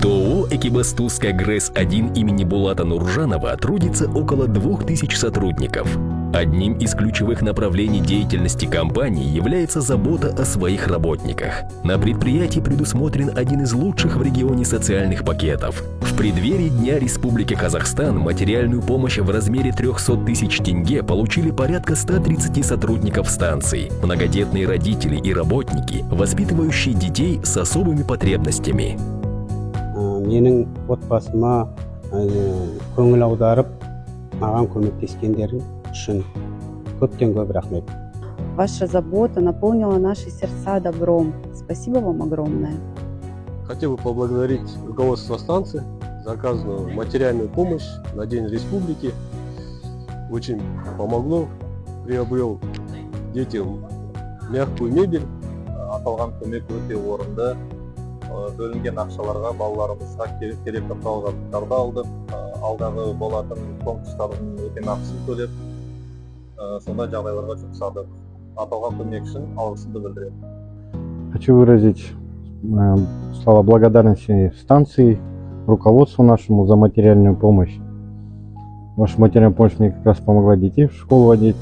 ТОО «Экибастузская ГРЭС-1» имени Булата Нуржанова трудится около 2000 сотрудников. Одним из ключевых направлений деятельности компании является забота о своих работниках. На предприятии предусмотрен один из лучших в регионе социальных пакетов. В преддверии Дня Республики Казахстан материальную помощь в размере 300 тысяч тенге получили порядка 130 сотрудников станций, многодетные родители и работники, воспитывающие детей с особыми потребностями. Менің отбасыма көңіл аударып, маған көмектескендерің үшін көптен көп рахмет. Ваша забота наполнила наши сердца добром. Спасибо вам огромное. Хотел бы поблагодарить руководство станции за оказанную материальную помощь на День Республики. Очень помогло. Приобрел детям мягкую мебель. Аталған көмек өте орынды. Бөлінген ақшаларға балаларымызға керекті құрал-жабдықтарды алдық. Алдағы болатын конкурстардың өтемақысын төлеп, сондай жағдайларға жұмсадық. Аталған көмек үшін алғысымды білдіремін. Хочу выразить слова благодарности станции, руководству нашему за материальную помощь. Ваша материальная помощь мне как раз помогла детей в школу водить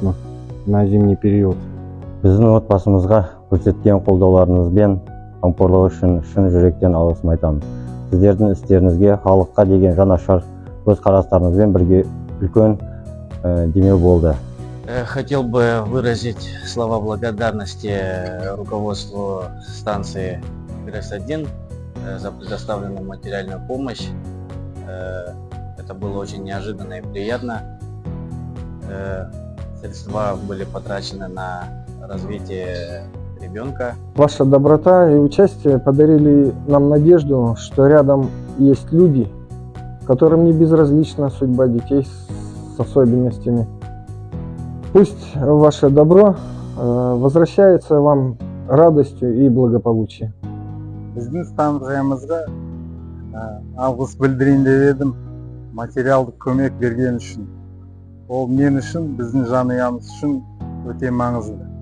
на зимний период. Біздің отбасымызға көрсеткен қолдауларыңызбен қамқорлығы үшін шын жүректен алғысым айтамын. Сіздердің істеріңізге, халыққа деген жанашыр көзқарастарыңызбен бірге үлкен демеу болды. Хотел бы выразить слова благодарности руководству станции ГРЭС-1 за предоставленную материальную помощь. Это было очень неожиданно и приятно. Средства были потрачены на развитие ребенка. Ваша доброта и участие подарили нам надежду, что рядом есть люди, которым не безразлична судьба детей с особенностями. Пусть ваше добро возвращается вам радостью и благополучием. Біздің станциямызға алғыс білдірейін деп едім, материалдық көмек берген үшін. Ол мен үшін, біздің жанұямыз үшін өте маңызды.